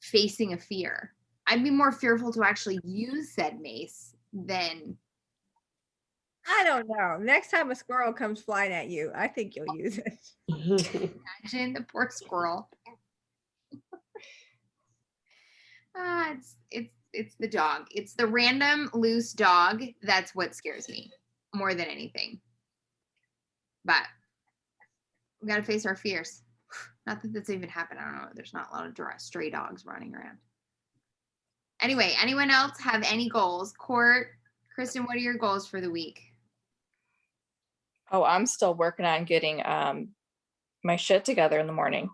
facing a fear. I'd be more fearful to actually use said mace than. I don't know. Next time a squirrel comes flying at you, I think you'll use it. Imagine the poor squirrel. It's the dog. It's the random loose dog. That's what scares me more than anything. But we got to face our fears. Not that that's even happened. I don't know. There's not a lot of stray dogs running around. Anyway, anyone else have any goals? Court, Kristen, what are your goals for the week? Oh, I'm still working on getting my shit together in the morning.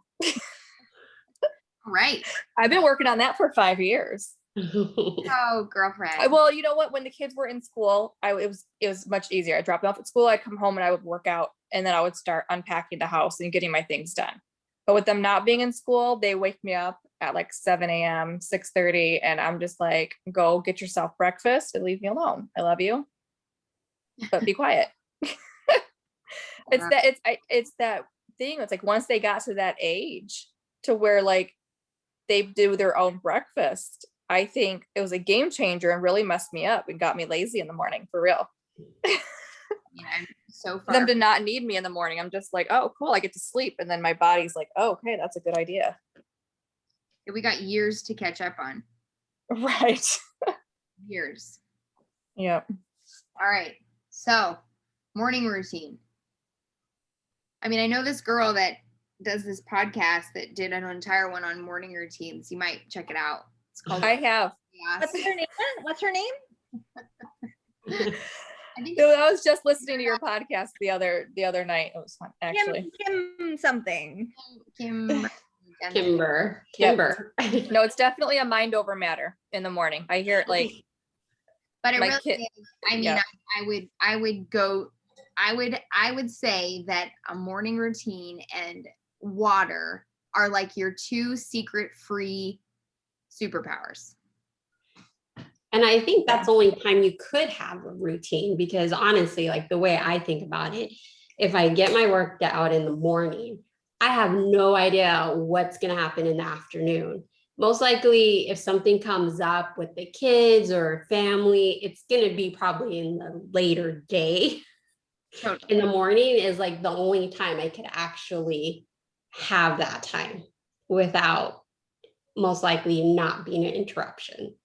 Right. I've been working on that for 5 years. Oh, girlfriend. Well, you know what? When the kids were in school, it was much easier. I dropped them off at school. I'd come home and I would work out, and then I would start unpacking the house and getting my things done. But with them not being in school, they wake me up at like 7 a.m., 6:30, and I'm just like, go get yourself breakfast and leave me alone. I love you, but be quiet. It's that thing. It's like once they got to that age to where like they do their own breakfast, I think it was a game changer and really messed me up and got me lazy in the morning for real. Yeah, so far. Them to not need me in the morning. I'm just like, oh, cool. I get to sleep. And then my body's like, oh, okay, that's a good idea. We got years to catch up on. Right. Years. Yep. All right. So morning routine. I mean, I know this girl that does this podcast that did an entire one on morning routines. You might check it out. It's called I have. What's her name? What's her name? I was just listening to your podcast the other night. It was fun, actually. Kim something. Kim Kimber. Yep. No, it's definitely a mind over matter in the morning. I hear it like. But it my really kid- is. I mean, yeah. I would say that a morning routine and water are like your two secret free superpowers. And I think that's the only time you could have a routine, because honestly, like the way I think about it, if I get my work out in the morning, I have no idea what's going to happen in the afternoon. Most likely, if something comes up with the kids or family, it's going to be probably in the later day. Totally. In the morning is like the only time I could actually have that time without most likely not being an interruption.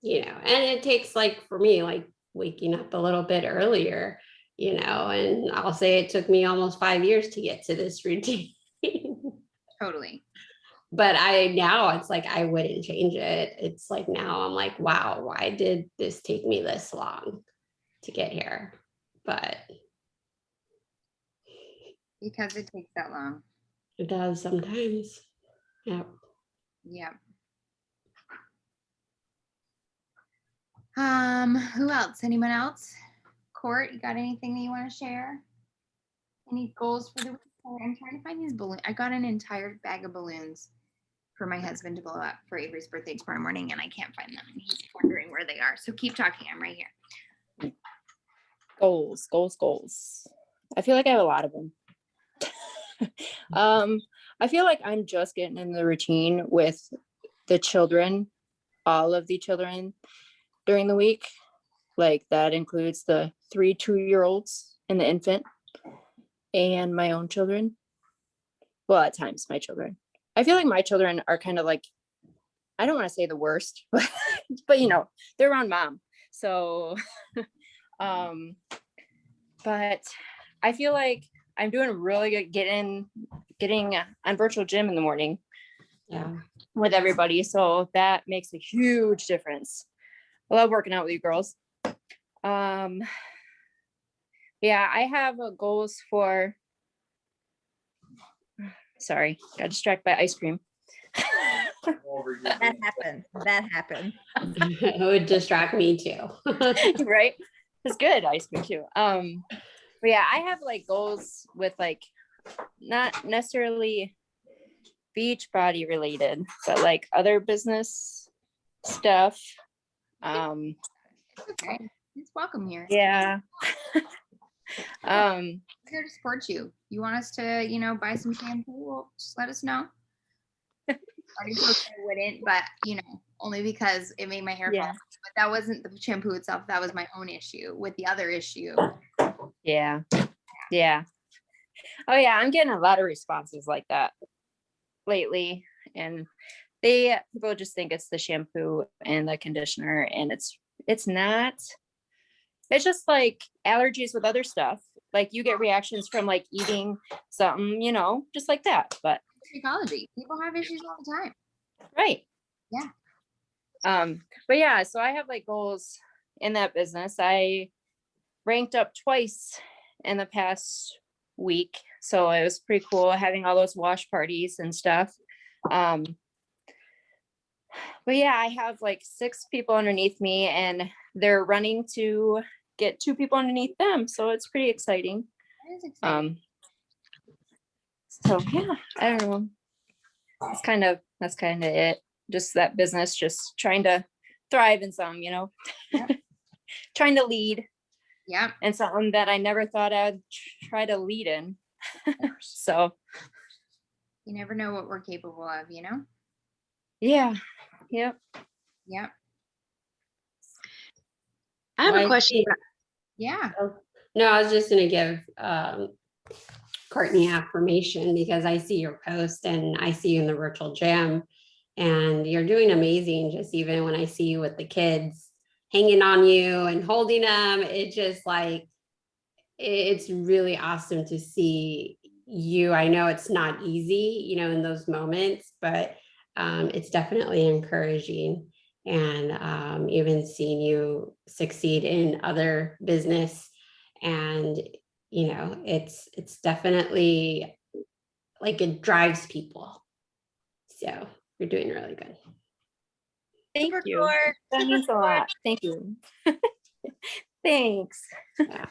You know, and it takes, like, for me, like waking up a little bit earlier, you know, and I'll say it took me almost 5 years to get to this routine. Totally. But now it's like, I wouldn't change it. It's like, now I'm like, wow, why did this take me this long to get here? But Because it takes that long. it does sometimes. Yeah. Yeah. Who else? Anyone else? Court, you got anything that you want to share? Any goals for the week? I'm trying to find these balloons. I got an entire bag of balloons for my husband to blow up for Avery's birthday tomorrow morning, and I can't find them. He's wondering where they are. So keep talking. I'm right here. Goals. I feel like I have a lot of them. I feel like I'm just getting in the routine with the children, all of the children during the week. Like that includes the 3 2-year-olds and the infant and my own children. Well, at times my children. I feel like my children are kind of like, I don't want to say the worst, but you know, they're around mom. So, but I feel like I'm doing really good getting on virtual gym in the morning. Yeah. With everybody. So that makes a huge difference. I love working out with you girls. Yeah, I have goals for, sorry, got distracted by ice cream. That happened. It would distract me too. Right? It's good ice cream too. But yeah, I have like goals with like not necessarily beach body related, but like other business stuff. It's okay. It's welcome here. Yeah. I'm here to support you. You want us to, you know, buy some shampoo? Well, just let us know. I wouldn't, but you know, only because it made my hair fall. But that wasn't the shampoo itself. That was my own issue with the other issue. Yeah. Oh yeah, I'm getting a lot of responses like that lately, and people just think it's the shampoo and the conditioner, and it's not. It's just like allergies with other stuff. Like you get reactions from like eating something, you know, just like that. But psychology, people have issues all the time. Right. Yeah. But yeah, so I have like goals in that business. I ranked up twice in the past week. So it was pretty cool having all those wash parties and stuff. But yeah, I have like 6 people underneath me, and they're running to get 2 people underneath them. So it's pretty exciting. That is exciting. So yeah, I don't know. That's kind of it. Just that business, just trying to thrive in some, you know, Yep. Trying to lead. Yeah. And something that I never thought I'd try to lead in. So you never know what we're capable of, you know? Yeah. Yep. Yep. I have a question. Yeah. No, I was just going to give Courtney affirmation, because I see your post and I see you in the virtual gym, and you're doing amazing. Just even when I see you with the kids hanging on you and holding them, it just like, it's really awesome to see you. I know it's not easy, you know, in those moments, but it's definitely encouraging. And even seeing you succeed in other business, and you know, it's definitely like, it drives people, So you're doing really good. Thank Super you. core, That super means a core. lot. Thank you. Thanks. Yeah.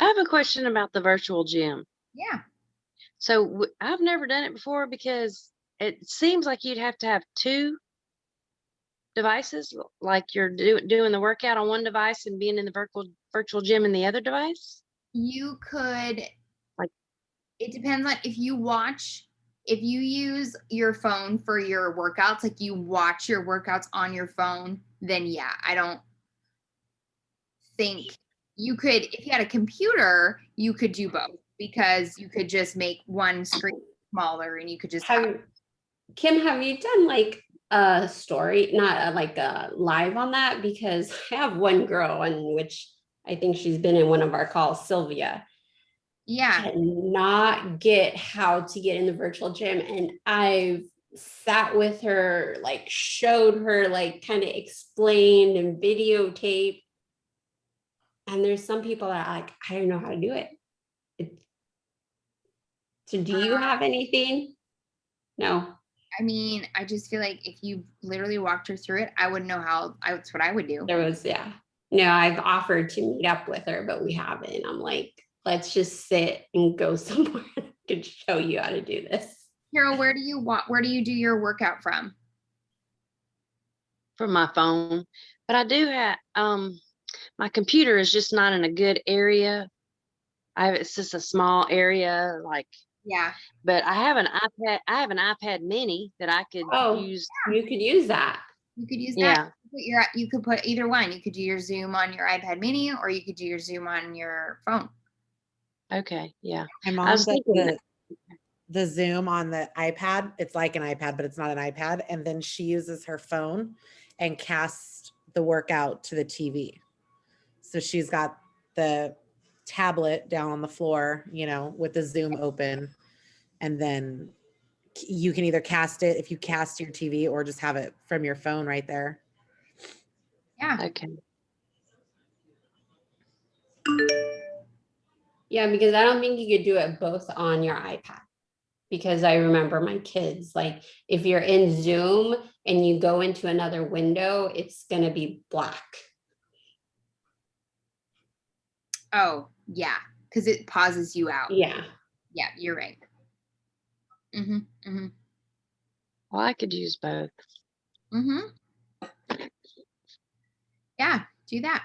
I have a question about the virtual gym. Yeah. So I've never done it before because it seems like you'd have to have two devices, like you're doing the workout on one device and being in the virtual gym in the other device. You could, Like, it depends on if you use your phone for your workouts, like you watch your workouts on your phone, then yeah, I don't think you could, if you had a computer, you could do both because you could just make one screen smaller and you could just Kim, have you done like a story, not like a live on that? Because I have one girl on which I think she's been in one of our calls, Sylvia. Yeah. Cannot get how to get in the virtual gym. And I've sat with her, like showed her, like kind of explained and videotaped. And there's some people that are like, I don't know how to do it. So do you have anything? No. I mean, I just feel like if you literally walked her through it, I wouldn't know how. That's what I would do. There was, yeah. No, I've offered to meet up with her, but we haven't. I'm like, let's just sit and go somewhere and I can show you how to do this. Carol, where do you do your workout from? From my phone, but I do have my computer is just not in a good area. It's just a small area, like, yeah. But I have an iPad mini that I could use. You could use that. You could use Yeah. that. You could put either one. You could do your Zoom on your iPad mini, or you could do your Zoom on your phone. Okay. Yeah. My mom does the Zoom on the iPad. It's like an iPad, but it's not an iPad. And then she uses her phone and casts the workout to the TV. So she's got the tablet down on the floor, you know, with the Zoom open. And then you can either cast it if you cast your TV or just have it from your phone right there. Yeah. Okay. Yeah, because I don't think you could do it both on your iPad. Because I remember my kids, like if you're in Zoom and you go into another window, it's going to be black. Oh, yeah. Because it pauses you out. Yeah. Yeah, you're right. Mm-hmm. Mm-hmm. Well, I could use both. Mm-hmm. Yeah, do that.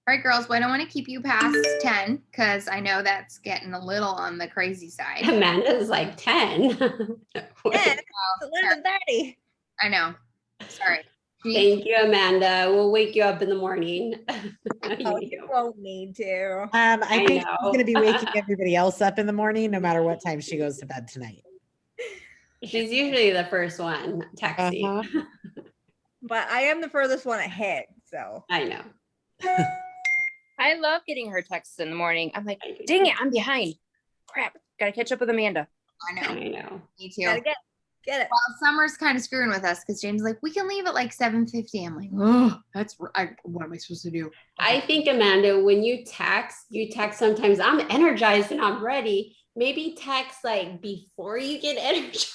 All right, girls. Well, I don't want to keep you past 10 because I know that's getting a little on the crazy side. Amanda's like 10. 10. It's 11:30. I know. Sorry. Thank you, Amanda. We'll wake you up in the morning. Oh, you won't need to. I think she's going to be waking everybody else up in the morning, no matter what time she goes to bed tonight. She's usually the first one texting. But I am the furthest one ahead, so. I know. I love getting her texts in the morning. I'm like, dang it, I'm behind. Crap, gotta catch up with Amanda. I know. I know. Me too. Gotta get it. Well, Summer's kind of screwing with us because James is like, we can leave at like 7:50. I'm like, oh, what am I supposed to do? I think, Amanda, when you text sometimes I'm energized and I'm ready. Maybe text like before you get energized.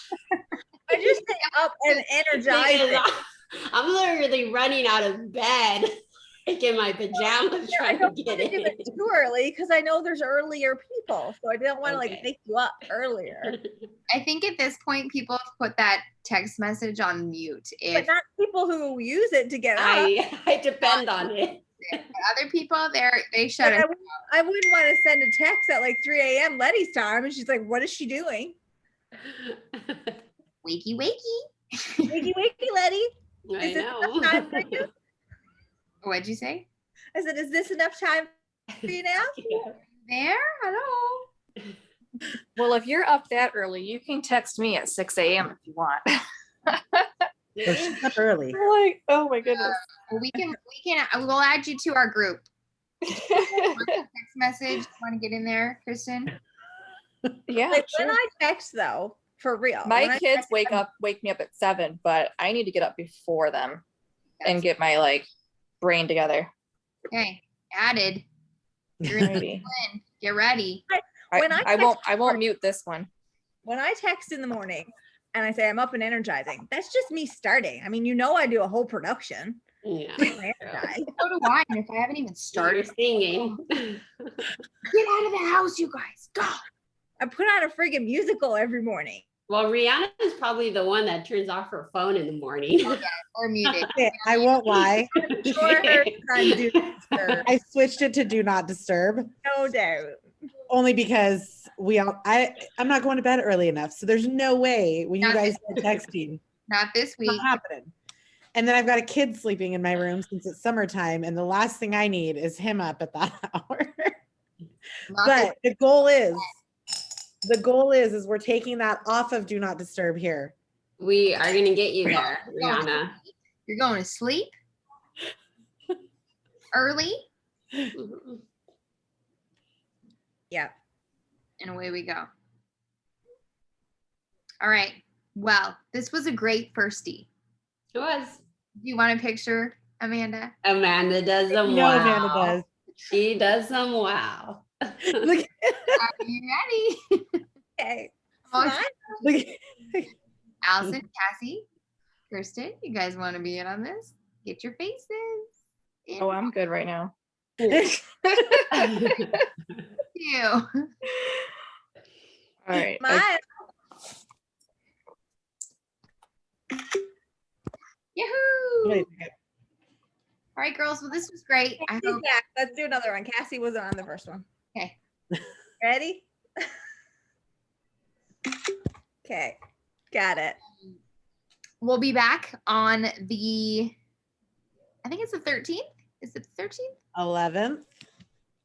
I just stay up and energized. I'm literally running out of bed, like in my pajamas, trying to get in. Do it too early because I know there's earlier people, so I don't want to like wake you up earlier. I think at this point, people have put that text message on mute. But not people who use it to get up. I depend on it. Other people, they shut it. I wouldn't want to send a text at like 3 a.m. Letty's time, and she's like, "What is she doing?" Wakey, wakey, wakey, wakey, Letty. I know. Time for you? What'd you say? I said, "Is this enough time for you now?" There, hello. Well, if you're up that early, you can text me at 6 a.m. if you want. So she's up early. Like, oh my goodness. We'll add you to our group. Text message. Want to get in there, Kristen? Yeah. Like, sure. when I text though, for real. My kids wake me up at 7, but I need to get up before them and get my like brain together. Okay, added. You're in. Get ready. I won't mute this one. When I text in the morning and I say I'm up and energizing, that's just me starting. I mean, I do a whole production. Yeah. So do I. And if I haven't even started singing, get out of the house, you guys. Go. I put on a friggin' musical every morning. Well, Rihanna is probably the one that turns off her phone in the morning. Or muted. I won't lie. I switched it to do not disturb. No doubt. Only because I'm not going to bed early enough. So there's no way when you guys are texting. Not this week. Not happening. And then I've got a kid sleeping in my room since it's summertime. And the last thing I need is him up at that hour. But the goal is we're taking that off of do not disturb here. We are going to get you there, Rihanna. You're going to sleep early. Yeah. And away we go. All right. Well, this was a great firstie. It was. Do you want a picture, Amanda? Amanda does them No, wow. Amanda does. She does them wow. Look. Are you ready? Okay. Allison, Cassie, Kirsten, you guys want to be in on this? Get your faces. Oh, I'm good right now. You. All right. Yahoo! All right, girls. Well, this was great. Let's do another one. Cassie wasn't on the first one. Okay. Ready? Okay. Got it. We'll be back on I think it's the 13th. Is it the 13th? 11th.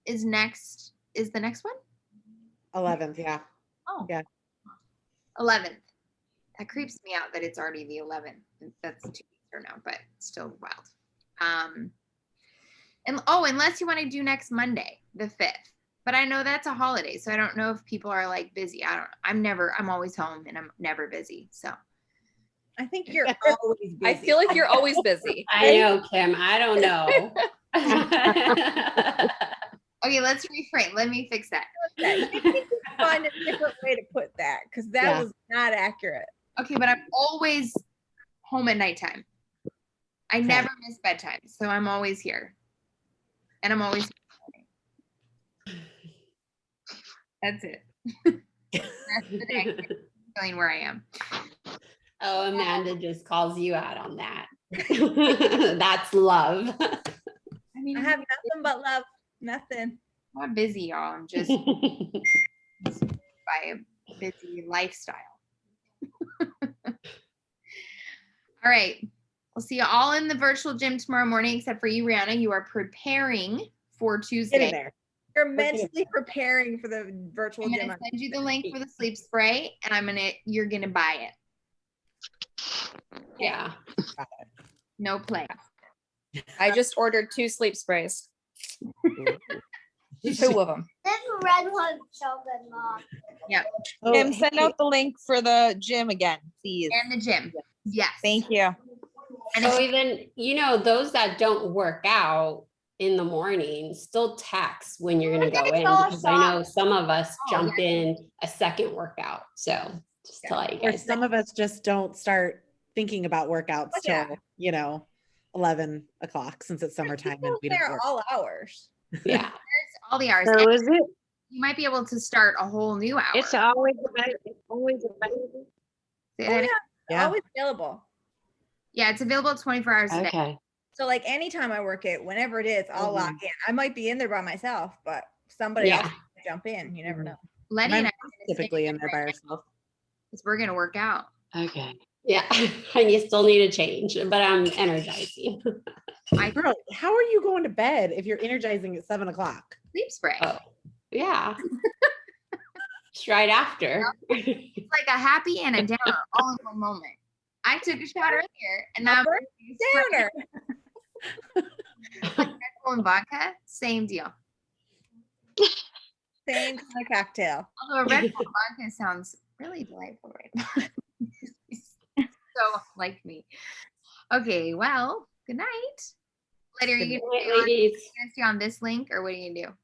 Is the next one? 11th, yeah. Oh. Yeah. 11th. That creeps me out that it's already the 11th. That's 2 weeks from now, but still wild. And unless you want to do next Monday, the 5th. But I know that's a holiday, so I don't know if people are like busy. I'm always home and I'm never busy. So I think you're always busy. I feel like you're always busy. I know, Kim. I don't know. Okay, let's reframe. Let me fix that. Find a different way to put that because that was not accurate. Okay, but I'm always home at nighttime. I never miss bedtime, so I'm always here. And I'm always That's it. That's the day feeling where I am. Oh, Amanda just calls you out on that. That's love. I mean, I have nothing but love. Nothing. I'm not busy, y'all. I'm just by a busy lifestyle. All right. We'll see you all in the virtual gym tomorrow morning, except for you, Rihanna. You are preparing for Tuesday. Get in there. You're mentally preparing for the virtual gym. I'm gonna send you the link for the sleep spray, and you're gonna buy it. Yeah. No play. I just ordered 2 sleep sprays. 2 of them. This red one's so good, Mom. Yeah. Kim, send out the link for the gym again, please. And the gym. Yes. Thank you. And So even, those that don't work out in the morning still text when you're going to go in, because I know some of us jump in a second workout. So just to let you guys some of us just don't start thinking about workouts till 11 o'clock since it's summertime and we don't work. All hours. Yeah. There's all the hours. So is it? You might be able to start a whole new hour. It's always available. Always available. Yeah, it's available 24 hours a day. Okay. So like anytime I work it, whenever it is, I'll log in. I might be in there by myself, but somebody else can jump in. You never know. Letty and I are typically in there by herself. because we're gonna work out. Okay. Yeah. And you still need a change, but I'm energizing. Girl, how are you going to bed if you're energizing at 7 o'clock? Sleep spray. Oh, yeah. Just right after. It's like a happy and a downer all in one moment. I took a shot earlier and now I'm Downer. like Red Bull and vodka, same deal. Same kind of cocktail. Although a Red Bull vodka sounds really delightful right now. So like me. Okay, well, good night. Later, are you gonna stay on this link or what are you gonna do?